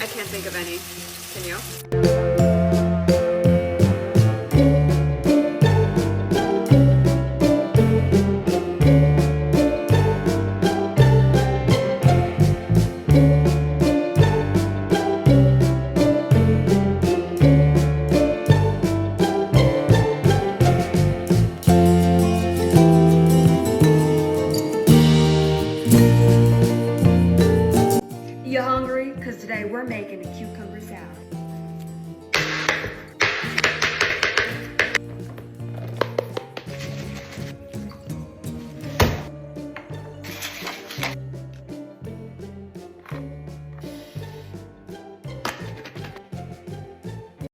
I can't think of any. Can you? You hungry? Because today we're making a cucumber salad.